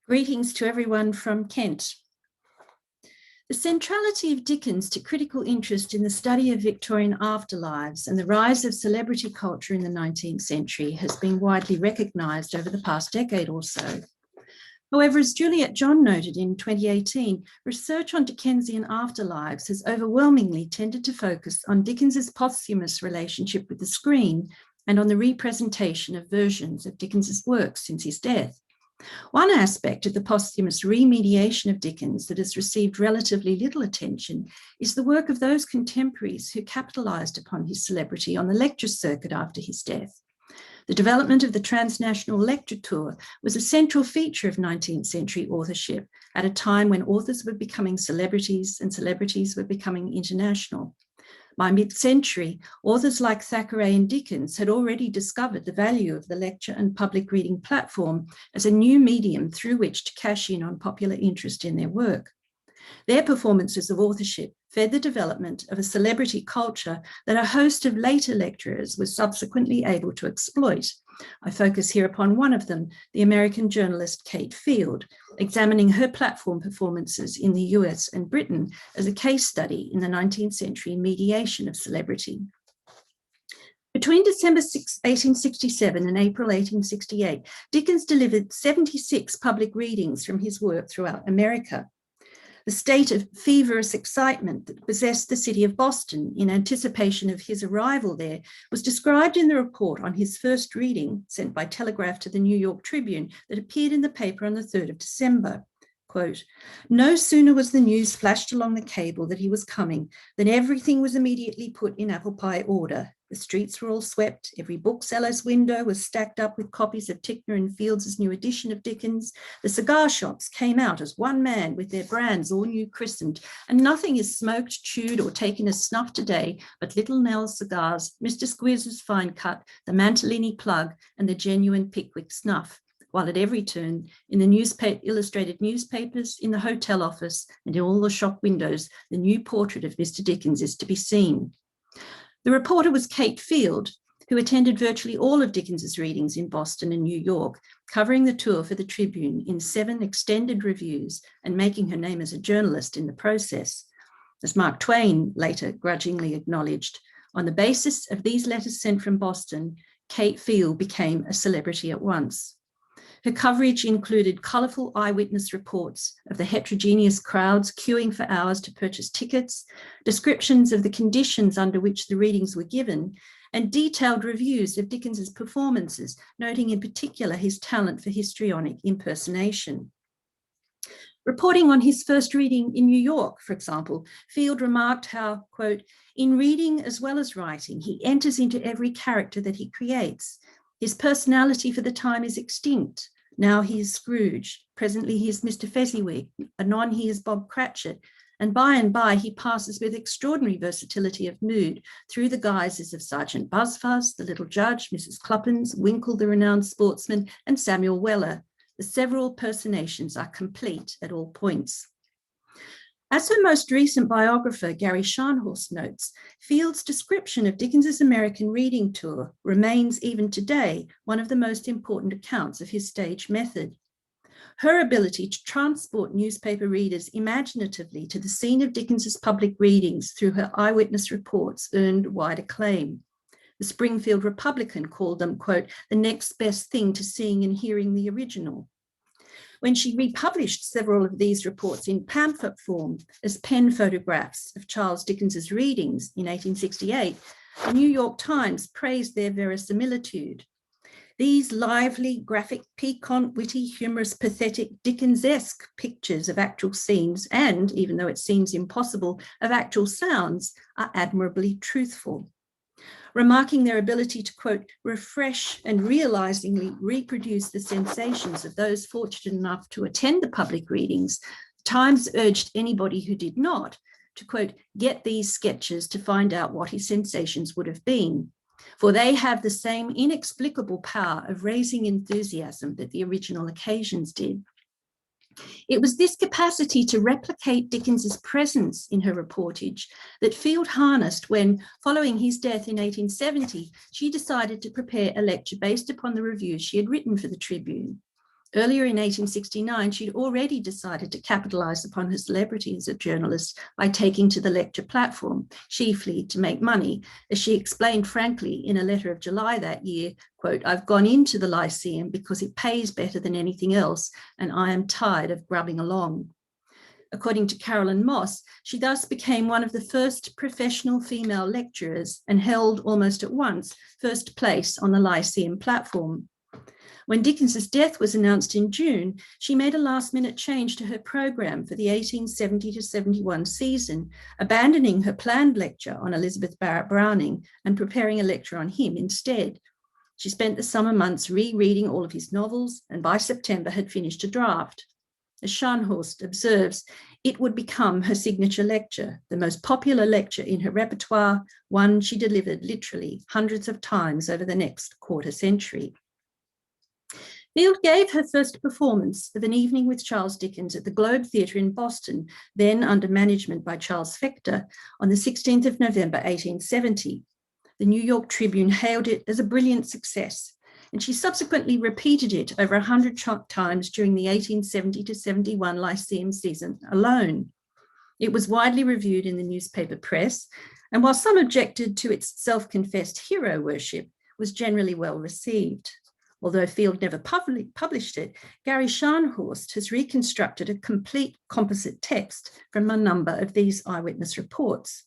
Greetings to everyone from Kent. The centrality of Dickens to critical interest in the study of Victorian afterlives and the rise of celebrity culture in the 19th century has been widely recognised over the past decade or so. However, as Juliet John noted in 2018, research on Dickensian afterlives has overwhelmingly tended to focus on Dickens's posthumous relationship with the screen and on the representation of versions of Dickens's works since his death. One aspect of the posthumous remediation of Dickens that has received relatively little attention is the work of those contemporaries who capitalised upon his celebrity on the lecture circuit after his death. The development of the transnational lecture tour was a central feature of 19th century authorship at a time when authors were becoming celebrities and celebrities were becoming international. By mid-century, authors like Thackeray and Dickens had already discovered the value of the lecture and public reading platform as a new medium through which to cash in on popular interest in their work. Their performances of authorship fed the development of a celebrity culture that a host of later lecturers was subsequently able to exploit. I focus here upon one of them, the American journalist Kate Field, examining her platform performances in the US and Britain as a case study in the 19th century mediation of celebrity. Between December 1867 and April 1868, Dickens delivered 76 public readings from his work throughout America. The state of feverish excitement that possessed the city of Boston in anticipation of his arrival there was described in the report on his first reading, sent by telegraph to the New York Tribune, that appeared in the paper on the 3rd of December. Quote, "No sooner was the news flashed along the cable that he was coming than everything was immediately put in apple pie order. The streets were all swept, every bookseller's window was stacked up with copies of Ticknor and Fields' new edition of Dickens. The cigar shops came out as one man with their brands all new christened, and nothing is smoked, chewed, or taken as snuff today but Little Nell's cigars, Mr. Squeers's fine cut, the Mantalini plug, and the genuine Pickwick snuff. While at every turn, in the illustrated newspapers, in the hotel office, and in all the shop windows, the new portrait of Mr. Dickens is to be seen." The reporter was Kate Field, who attended virtually all of Dickens's readings in Boston and New York, covering the tour for the Tribune in 7 extended reviews and making her name as a journalist in the process. As Mark Twain later grudgingly acknowledged, on the basis of these letters sent from Boston, Kate Field became a celebrity at once. Her coverage included colourful eyewitness reports of the heterogeneous crowds queuing for hours to purchase tickets, descriptions of the conditions under which the readings were given, and detailed reviews of Dickens's performances, noting in particular his talent for histrionic impersonation. Reporting on his first reading in New York, for example, Field remarked how, quote, "In reading as well as writing, he enters into every character that he creates. His personality for the time is extinct. Now he is Scrooge, presently he is Mr. Fezziwig, anon he is Bob Cratchit, and by he passes with extraordinary versatility of mood through the guises of Sergeant Buzzfuzz, the little judge, Mrs. Cluppins, Winkle the renowned sportsman, and Samuel Weller. The several personations are complete at all points." As her most recent biographer, Gary Scharnhorst, notes, Field's description of Dickens's American reading tour remains even today one of the most important accounts of his stage method. Her ability to transport newspaper readers imaginatively to the scene of Dickens's public readings through her eyewitness reports earned wide acclaim. The Springfield Republican called them, quote, "the next best thing to seeing and hearing the original." When she republished several of these reports in pamphlet form as pen photographs of Charles Dickens's readings in 1868, the New York Times praised their verisimilitude. "These lively, graphic, piquant, witty, humorous, pathetic, Dickens-esque pictures of actual scenes and, even though it seems impossible, of actual sounds are admirably truthful." Remarking their ability to, quote, "refresh and realizingly reproduce the sensations of those fortunate enough to attend the public readings, Times urged anybody who did not to, quote, "get these sketches to find out what his sensations would have been, for they have the same inexplicable power of raising enthusiasm that the original occasions did." It was this capacity to replicate Dickens's presence in her reportage that Field harnessed when, following his death in 1870, she decided to prepare a lecture based upon the reviews she had written for the Tribune. Earlier in 1869, she'd already decided to capitalize upon her celebrity as a journalist by taking to the lecture platform, chiefly to make money. As she explained frankly in a letter of July that year, quote, "I've gone into the Lyceum because it pays better than anything else, and I am tired of grubbing along." According to Carolyn Moss, she thus became one of the first professional female lecturers and held almost at once first place on the Lyceum platform. When Dickens's death was announced in June, she made a last-minute change to her program for the 1870 to 71 season, abandoning her planned lecture on Elizabeth Barrett Browning and preparing a lecture on him instead. She spent the summer months rereading all of his novels and by September had finished a draft. As Scharnhorst observes, it would become her signature lecture, the most popular lecture in her repertoire, one she delivered literally hundreds of times over the next quarter century. Field gave her first performance of An Evening with Charles Dickens at the Globe Theatre in Boston, then under management by Charles Fector, on the 16th of November, 1870. The New York Tribune hailed it as a brilliant success, and she subsequently repeated it over 100 times during the 1870 to 71 Lyceum season alone. It was widely reviewed in the newspaper press, and while some objected to its self-confessed hero worship, was generally well received. Although Field never published it, Gary Scharnhorst has reconstructed a complete composite text from a number of these eyewitness reports.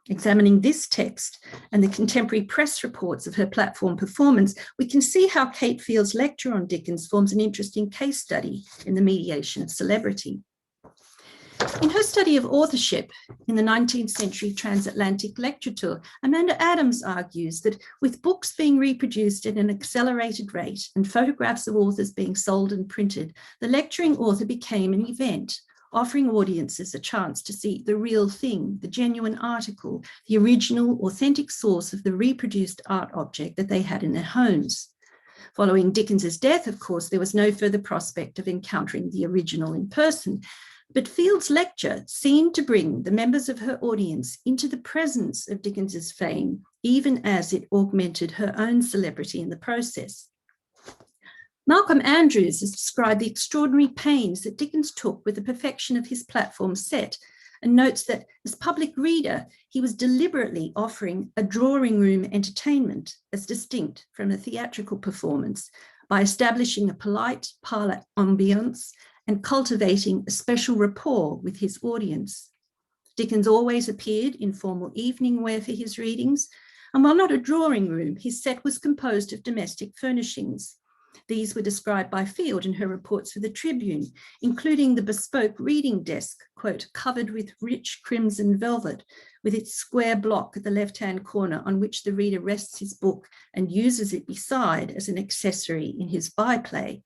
Examining this text and the contemporary press reports of her platform performance, we can see how Kate Field's lecture on Dickens forms an interesting case study in the mediation of celebrity. In her study of authorship in the 19th century transatlantic lecture tour, Amanda Adams argues that with books being reproduced at an accelerated rate and photographs of authors being sold and printed, the lecturing author became an event, offering audiences a chance to see the real thing, the genuine article, the original, authentic source of the reproduced art object that they had in their homes. Following Dickens's death, of course, there was no further prospect of encountering the original in person. But Field's lecture seemed to bring the members of her audience into the presence of Dickens's fame, even as it augmented her own celebrity in the process. Malcolm Andrews has described the extraordinary pains that Dickens took with the perfection of his platform set, and notes that as public reader, he was deliberately offering a drawing room entertainment as distinct from a theatrical performance by establishing a polite parlor ambience and cultivating a special rapport with his audience. Dickens always appeared in formal evening wear for his readings, and while not a drawing room, his set was composed of domestic furnishings. These were described by Field in her reports for the Tribune, including the bespoke reading desk, quote, "covered with rich crimson velvet, with its square block at the left-hand corner on which the reader rests his book and uses it beside as an accessory in his byplay."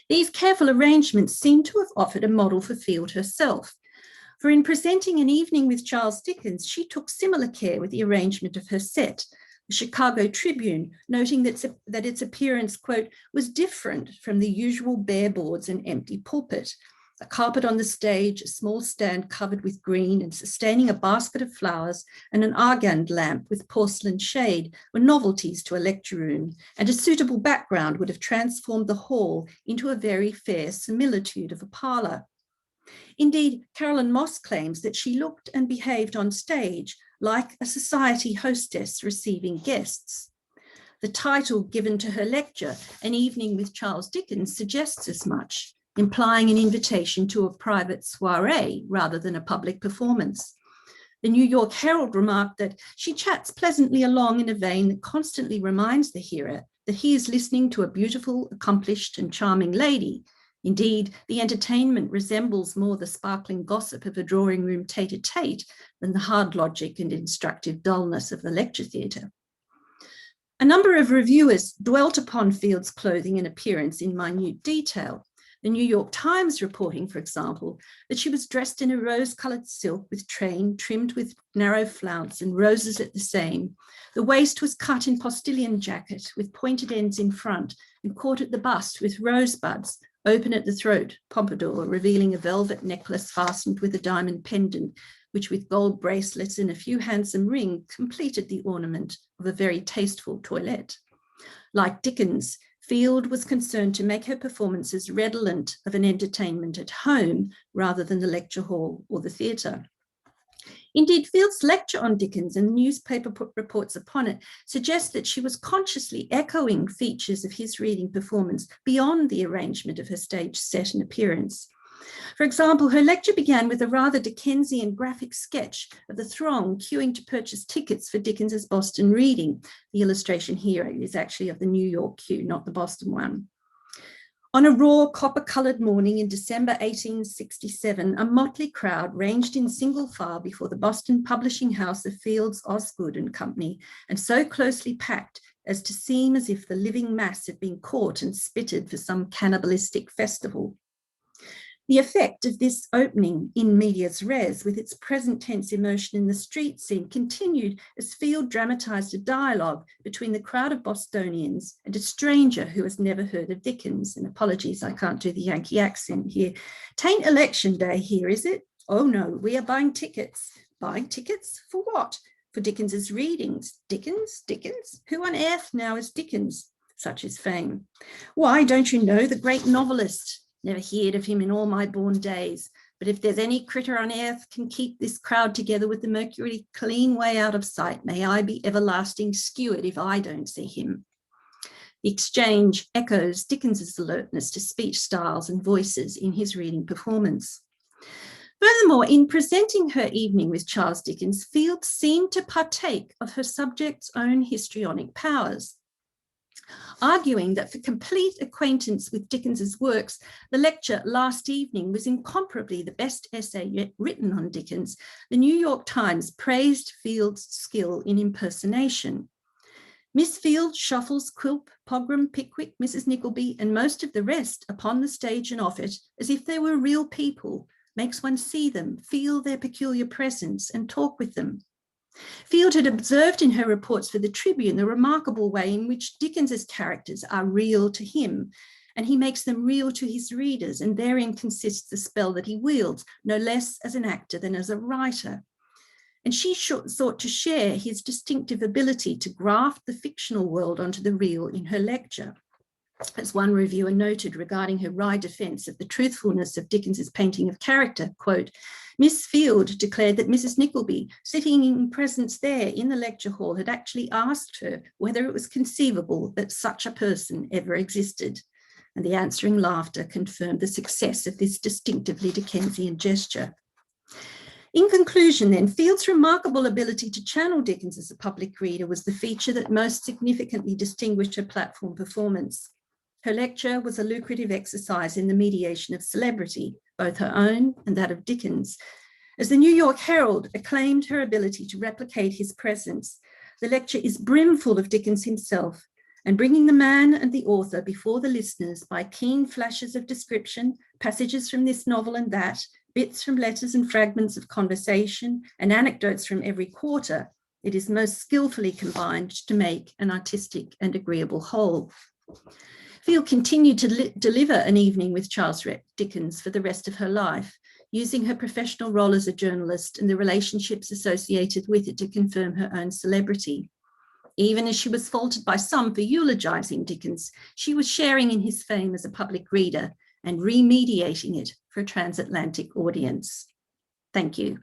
These careful arrangements seem to have offered a model for Field herself, for in presenting An Evening with Charles Dickens, she took similar care with the arrangement of her set. The Chicago Tribune, noting that its appearance, quote, "was different from the usual bare boards and empty pulpit. A carpet on the stage, a small stand covered with green and sustaining a basket of flowers, and an argand lamp with porcelain shade were novelties to a lecture room, and a suitable background would have transformed the hall into a very fair similitude of a parlor." Indeed, Carolyn Moss claims that she looked and behaved on stage like a society hostess receiving guests. The title given to her lecture, An Evening with Charles Dickens, suggests as much, implying an invitation to a private soiree rather than a public performance. The New York Herald remarked that she chats pleasantly along in a vein that constantly reminds the hearer that he is listening to a beautiful, accomplished, and charming lady. Indeed, the entertainment resembles more the sparkling gossip of a drawing room tete-a-tete than the hard logic and instructive dullness of the lecture theatre. A number of reviewers dwelt upon Field's clothing and appearance in minute detail. The New York Times reporting, for example, that she was dressed in a rose-coloured silk with train trimmed with narrow flounce and roses at the same. The waist was cut in postilion jacket with pointed ends in front and caught at the bust with rosebuds, open at the throat, pompadour, revealing a velvet necklace fastened with a diamond pendant, which with gold bracelets and a few handsome rings completed the ornament of a very tasteful toilette. Like Dickens, Field was concerned to make her performances redolent of an entertainment at home rather than the lecture hall or the theatre. Indeed, Field's lecture on Dickens and newspaper reports upon it suggest that she was consciously echoing features of his reading performance beyond the arrangement of her stage set and appearance. For example, her lecture began with a rather Dickensian graphic sketch of the throng queuing to purchase tickets for Dickens's Boston reading. The illustration here is actually of the New York queue, not the Boston one. On a raw copper-coloured morning in December 1867, a motley crowd ranged in single file before the Boston publishing house of Fields, Osgood and Company, and so closely packed as to seem as if the living mass had been caught and spitted for some cannibalistic festival. The effect of this opening in medias res with its present tense immersion in the street scene continued as Field dramatised a dialogue between the crowd of Bostonians and a stranger who has never heard of Dickens. And apologies, I can't do the Yankee accent here. "'Tain't election day here, is it? Oh no, we are buying tickets. Buying tickets? For what? For Dickens's readings. Dickens? Dickens? Who on earth now is Dickens? Such is fame. Why, don't you know the great novelist? Never heard of him in all my born days. But if there's any critter on earth can keep this crowd together with the mercury clean way out of sight, may I be everlasting skewered if I don't see him." The exchange echoes Dickens's alertness to speech styles and voices in his reading performance. Furthermore, in presenting her evening with Charles Dickens, Field seemed to partake of her subject's own histrionic powers, arguing that for complete acquaintance with Dickens's works, the lecture last evening was incomparably the best essay yet written on Dickens. The New York Times praised Field's skill in impersonation. Miss Field shuffles Quilp, Pogram, Pickwick, Mrs. Nickleby, and most of the rest upon the stage and off it, as if they were real people, makes one see them, feel their peculiar presence, and talk with them. Field had observed in her reports for the Tribune the remarkable way in which Dickens's characters are real to him, and he makes them real to his readers, and therein consists the spell that he wields, no less as an actor than as a writer. And she sought to share his distinctive ability to graft the fictional world onto the real in her lecture. As one reviewer noted regarding her wry defence of the truthfulness of Dickens's painting of character, quote, "Miss Field declared that Mrs. Nickleby, sitting in presence there in the lecture hall, had actually asked her whether it was conceivable that such a person ever existed. And the answering laughter confirmed the success of this distinctively Dickensian gesture." In conclusion, then, Field's remarkable ability to channel Dickens as a public reader was the feature that most significantly distinguished her platform performance. Her lecture was a lucrative exercise in the mediation of celebrity, both her own and that of Dickens. As the New York Herald acclaimed her ability to replicate his presence, the lecture is brimful of Dickens himself, and bringing the man and the author before the listeners by keen flashes of description, passages from this novel and that, bits from letters and fragments of conversation, and anecdotes from every quarter, it is most skillfully combined to make an artistic and agreeable whole. Field continued to deliver an evening with Charles Dickens for the rest of her life, using her professional role as a journalist and the relationships associated with it to confirm her own celebrity. Even as she was faulted by some for eulogising Dickens, she was sharing in his fame as a public reader and remediating it for a transatlantic audience. Thank you.